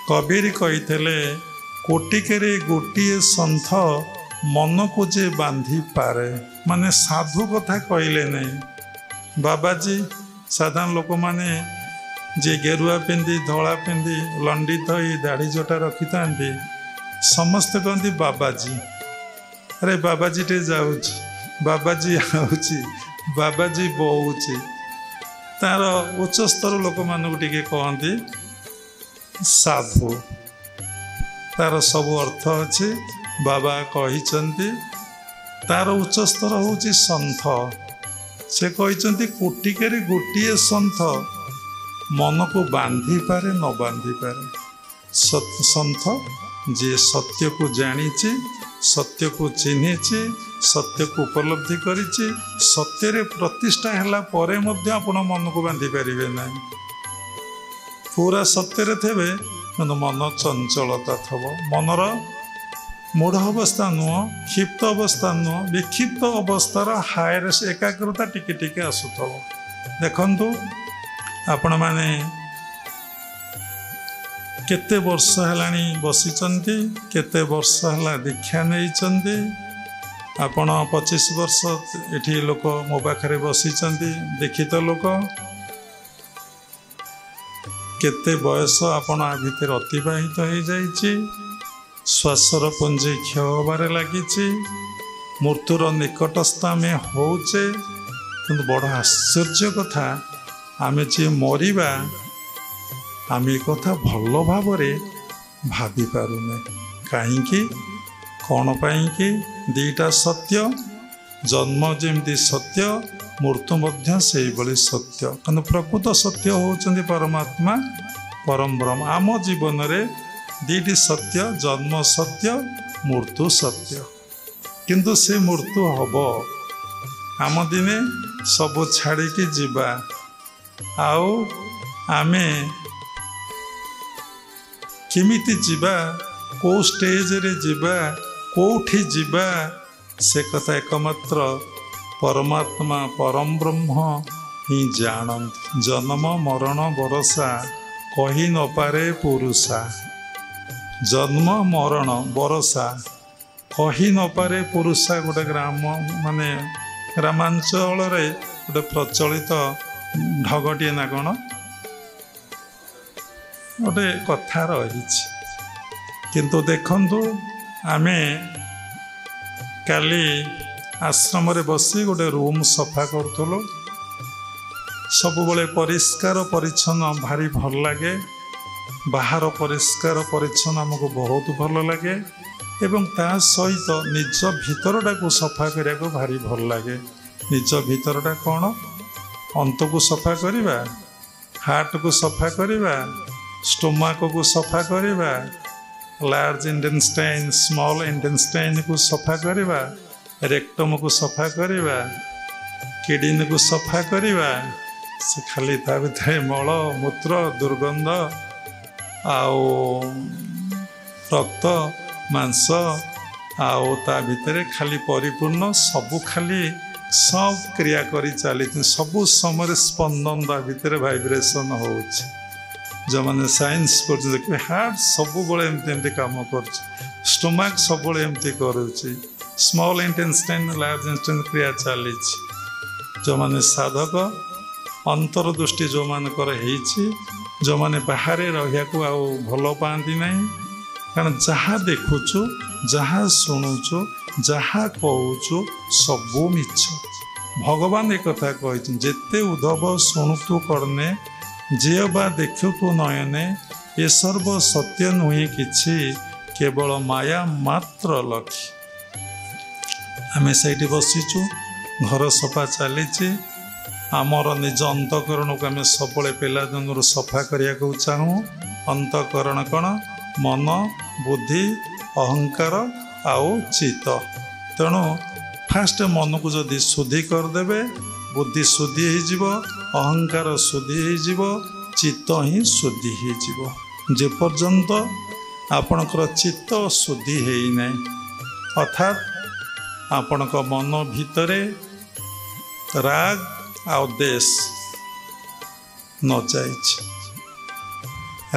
कबीर कही कोटिके गोटे सन्थ मन को जे बांधी पारे माने साधु कथा कहले नहीं। बाबाजी साधारण लोक माने जे गेरुआ पिंधि धला पिंधि लंडित हो दाढ़ी जटा रखी था समस्ते कहते बाबाजी अरे बाबाजी टे जाऊँ बाबाजी आऊँची बाबाजी बोऊची तार उच्च स्तर लोक मानक टिके कहते साधु तार सब अर्थ अच्छे बाबा कही तार उच्च स्तर हूँ सन्थ से कही कोटिके गोटे सन्थ मन को बांधी पारे न बांधी पारे सन्थ जे सत्य को जानी सत्य को चिन्ही सत्य को उपलब्धि करिछि सत्य रे प्रतिष्ठा हैला परे मध्य आपण मन को बांधी पारिबे नहीं। पूरा सत्य रे थेबे किंतु मन चंचलता थब मनर मूढ़ अवस्था नुह क्षिप्त अवस्था नुह विक्षिप्त अवस्थार हायर एकाग्रता टिके टिके आसुथब। देखंतु आपण माने केते वर्ष हेलानी बसिचंती केते वर्ष हला दीक्षा नैचंती आपण 25 वर्ष एठी लोक मो पाखरे बसिचंती दीक्षित लोक केते बयस आपण आ भितर अतिबाहित हो जाइछि श्वासर पुंजी क्षय होबारे लागिछि मृत्युर निकटस्थ में होचे किंतु बड़ आश्चर्य कथा आमे जे मरिबा आमे कथा भल भाव भाभी पारुने कहीं कौन पाई दीटा सत्य जन्म जमती सत्य मृत्यु मध्य से बड़ी सत्य किंतु प्रकृत सत्य होचंदी परमात्मा परम ब्रह्म आम जीवन रे दीटी सत्य जन्म सत्य मृत्यु सत्य किंतु से मृत्यु हब आम दिने सब छाड़ी जीवा आउ आमे किमिति जीवा को स्टेज रे जीवा कोठी जीवा से कथा एकमात्र परमात्मा परम ब्रह्म ही जानत जन्म मरण बरसा कही न पारे पुरुषा जन्म मरण बरसा कही न पारे पुरुषा गोटे ग्राम माने ग्रामांचल रे गोटे प्रचलित ढगटिए ना कौन गोटे कथा रही किंतु देखंतु आमे काली आश्रम रे बसी गोटे रूम सफा करूँ सब बड़े परिष्कार परिच्छन्न भारी भल लगे बाहर परिष्कार परिच्छन्न आमको बहुत भल लगे एवं ता सहित निज भीतरटा को सफा करने को भारी भल लगे निज भीतरटा कौन अंत को सफा करवा हार्ट को सफा करवा स्टोमाक को सफा करवा लार्ज इंटेस्टाइन स्मॉल इंटेस्टाइन को सफा करवा रेक्टम को सफा करवा किडनी को सफा करवा से खाली ता भीतर मल मूत्र दुर्गंध आओ रक्त मांस आओ ता भीतर खाली परिपूर्ण सबू खाली सब क्रिया करी चली सबू समय स्पंदन ता भीतर वाइब्रेशन हो जो मैंने साइंस कर हार्ट सब एमती काम कर स्टोमाक सब एमती करुच्ची स्मॉल इंटेस्टाइन लार्ज इंटेस्टाइन क्रिया चली जो मैंने साधक अंतर्दृष्टि जो मानकर जो मैंने बाहर रहा भल पाती ना कारण जहाँ देखुचु जहाँ शुणुचु जहाँ कहूचु सबू मिछ भगवान एक कथा कही जेते उद्धव शुणुतु करने जे बा देखु तू नयने ये सर्व सत्य नुहे किछि केवल माया मात्र लखी आमे सैठी बसीचु घर सफा चली आमर निज अंतकरण को आम सब पिला दिन सफा करने को चाहूँ अंतकरण कण मन बुद्धि अहंकार आउ चित्त तेणु फास्ट मन को जदि शुद्धि करदे बुद्धि शुद्धि हो अहंकार शुद्धि हो चित्त ही शुद्धि हो जेपर्यंत आपणकर चित्त शुद्धि है नहीं अर्थात आपणक मन भितरे राग आ देश न जाइछ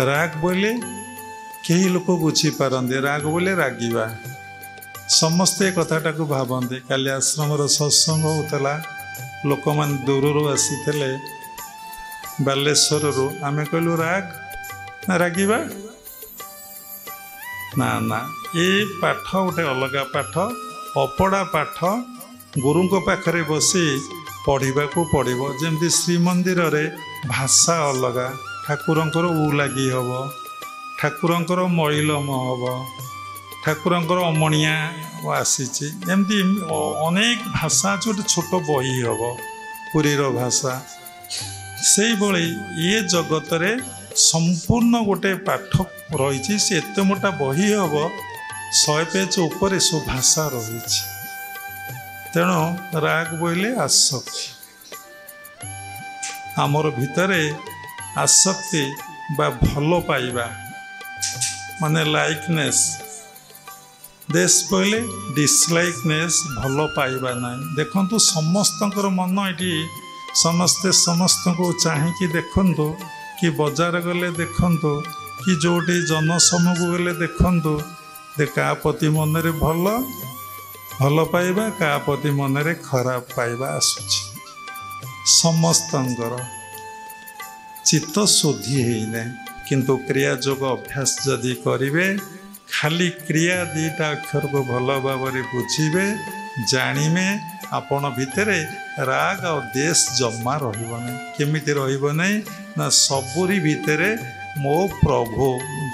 राग बोले कई लोक बुझीपारती राग बोले रागिबा समस्ते कथाटा को भावते काली आश्रम सत्संग होता लोक मान दूर आसी बालेश्वर आम कहलु राग ना रागिबा ना ना ये पाठ गोटे अलग पाठ अपड़ा पाठ गुरु पाखरे बसी पढ़ा को पड़ो जमती श्रीमंदिर रे भाषा अलग ठाकुरंकर उ लगी हम ठाकुरंकर मईलम हम ठाकुरंकर अमणिया आसी एमती अनेक भाषा गोटे छोट बही हम पुरीर भाषा से भली ये जगत रे संपूर्ण गोटे पाठ रही से एत मोटा बही हम 100 पेज उपर सब भाषा रही तेणु राग बोले आसक्ति आमर भितरे आसक्ति बा भल पाइबा माने लाइकनेस देश बोले डिसलाइकनेस भल पाइबा ना देखु समस्तंकर मन ये समस्ते समस्त को चाहिए देखु कि बजार गले देखु कि जोटी जनसमूह को गले देखु क्या प्रति मन रे भल भल पाइबा क्या प्रति मन रे खराब पाइबा आसुची समस्तंकर चित्त शुद्धि होना किंतु क्रिया जोग अभ्यास जदि करेंगे खाली क्रिया दीटा अक्षर को भल भाव बुझे जाने आपण भितरे राग और देश जमा रही केमिति रही ना सबुरी भितरे मो प्रभु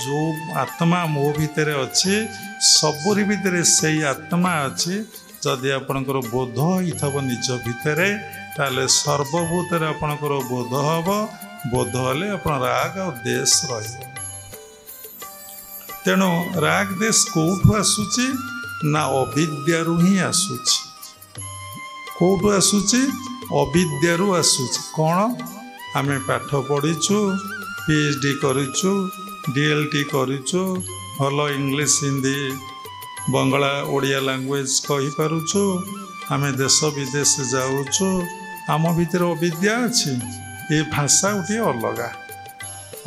जो आत्मा मो भितरे अच्छी सबुरी भितरे से आत्मा अच्छी जदि आपणकर बोध होइथबो निज भितरे ताले सर्वभूत आपणकर बोध हब बोध हेले आपण राग और देश रही तेणु राग देश कौटू आसूची ना अविद्यारू ही आसूची कौटू आसूची अविद्यारू आसूची कौन आमे पाठ पढ़ीचु PhD करूँ DLT करूँ भल इंग्लिश हिंदी बंगला ओडिया लैंग्वेज कही पारुछु आमे देश विदेश जाऊँ आम भीतर अविद्या अच्छी ये भाषा गोटे अलग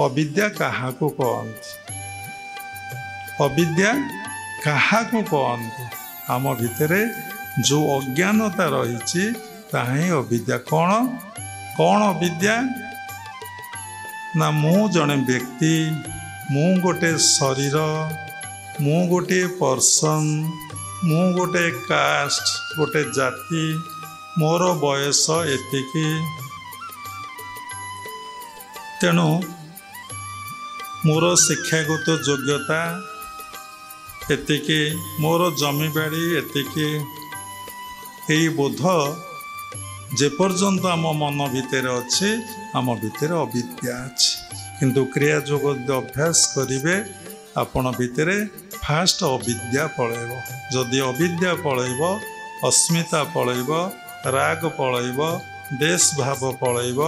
अविद्या क्या कहती अविद्या क्या कहती आम भितर जो अज्ञानता रही ताही अविद्या कौन कौन अविद्या ना मु जड़े व्यक्ति मु गोटे शरीर मु गोटे पर्सन मु गोटे कास्ट गोटे जाति मोर बयस एतिकी तेणु मोर शिक्षागत योग्यता एतिकी मोर जमीबाड़ी एतिकी यही बोध जेपर्यंत आम मन भितर अच्छे आम भितर अविद्या अच्छी किंतु क्रिया जोग अभ्यास करेंगे आपण भितर फास्ट अविद्या पलैब जदि अविद्या पलैब अस्मिता पलैब राग पलैब देश भाव पलैब